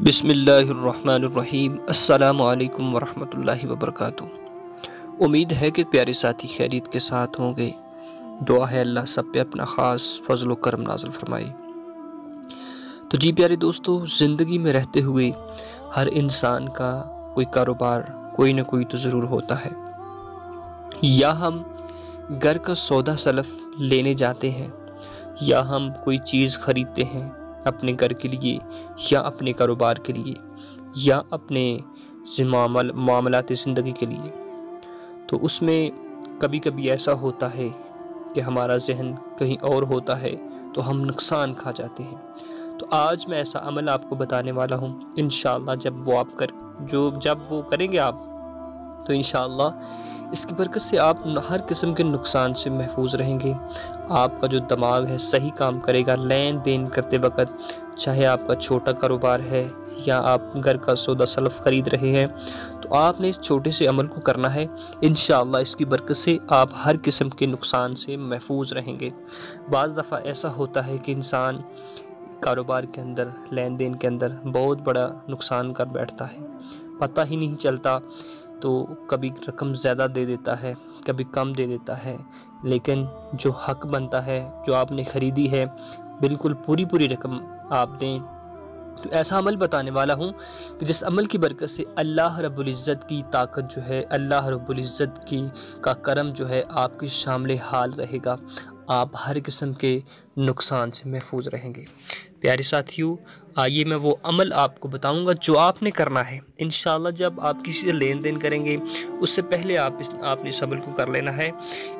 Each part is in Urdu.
بسم اللہ الرحمن الرحیم۔ السلام علیکم ورحمۃ اللہ وبرکاتہ۔ امید ہے کہ پیارے ساتھی خیریت کے ساتھ ہوں گے۔ دعا ہے اللہ سب پہ اپنا خاص فضل و کرم نازل فرمائے۔ تو جی پیارے دوستو، زندگی میں رہتے ہوئے ہر انسان کا کوئی کاروبار کوئی نہ کوئی تو ضرور ہوتا ہے۔ یا ہم گھر کا سودا سلف لینے جاتے ہیں، یا ہم کوئی چیز خریدتے ہیں اپنے گھر کے لیے یا اپنے کاروبار کے لیے یا اپنے معاملات زندگی کے لیے، تو اس میں کبھی کبھی ایسا ہوتا ہے کہ ہمارا ذہن کہیں اور ہوتا ہے تو ہم نقصان کھا جاتے ہیں۔ تو آج میں ایسا عمل آپ کو بتانے والا ہوں، انشاءاللہ جب وہ کریں گے آپ، تو انشاءاللہ اس کی برکت سے آپ ہر قسم کے نقصان سے محفوظ رہیں گے۔ آپ کا جو دماغ ہے صحیح کام کرے گا لین دین کرتے وقت، چاہے آپ کا چھوٹا کاروبار ہے یا آپ گھر کا سودا سلف خرید رہے ہیں، تو آپ نے اس چھوٹے سے عمل کو کرنا ہے۔ انشاءاللہ اس کی برکت سے آپ ہر قسم کے نقصان سے محفوظ رہیں گے۔ بعض دفعہ ایسا ہوتا ہے کہ انسان کاروبار کے اندر، لین دین کے اندر بہت بڑا نقصان کر بیٹھتا ہے، پتہ ہی نہیں چلتا، تو کبھی رقم زیادہ دے دیتا ہے، کبھی کم دے دیتا ہے، لیکن جو حق بنتا ہے، جو آپ نے خریدی ہے، بالکل پوری رقم آپ دیں۔ تو ایسا عمل بتانے والا ہوں کہ جس عمل کی برکت سے اللہ رب العزت کی طاقت جو ہے، اللہ رب العزت کا کرم جو ہے آپ کی شامل حال رہے گا، آپ ہر قسم کے نقصان سے محفوظ رہیں گے۔ پیارے ساتھیو، آئیے میں وہ عمل آپ کو بتاؤں گا جو آپ نے کرنا ہے۔ انشاءاللہ جب آپ کسی سے لین دین کریں گے، اس سے پہلے آپ نے اس عمل کو کر لینا ہے۔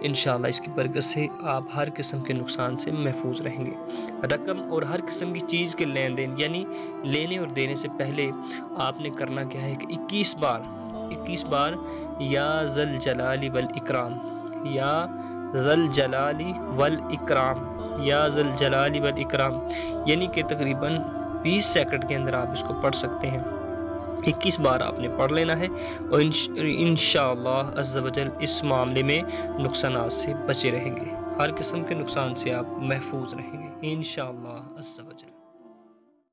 انشاءاللہ اس کی برکت سے آپ ہر قسم کے نقصان سے محفوظ رہیں گے۔ رقم اور ہر قسم کی چیز کے لین دین یعنی لینے اور دینے سے پہلے آپ نے کرنا کیا ہے کہ 21 بار یا ذل جلال والاکرام، یا ذل جلال والاکرام، یا ذل جلال والاکرام، یعنی کہ تقریباً 20 سیکنڈ کے اندر آپ اس کو پڑھ سکتے ہیں۔ 21 بار آپ نے پڑھ لینا ہے، اور انشاءاللہ عز و جل اس معاملے میں نقصانات سے بچے رہیں گے، ہر قسم کے نقصان سے آپ محفوظ رہیں گے انشاءاللہ عز و جل۔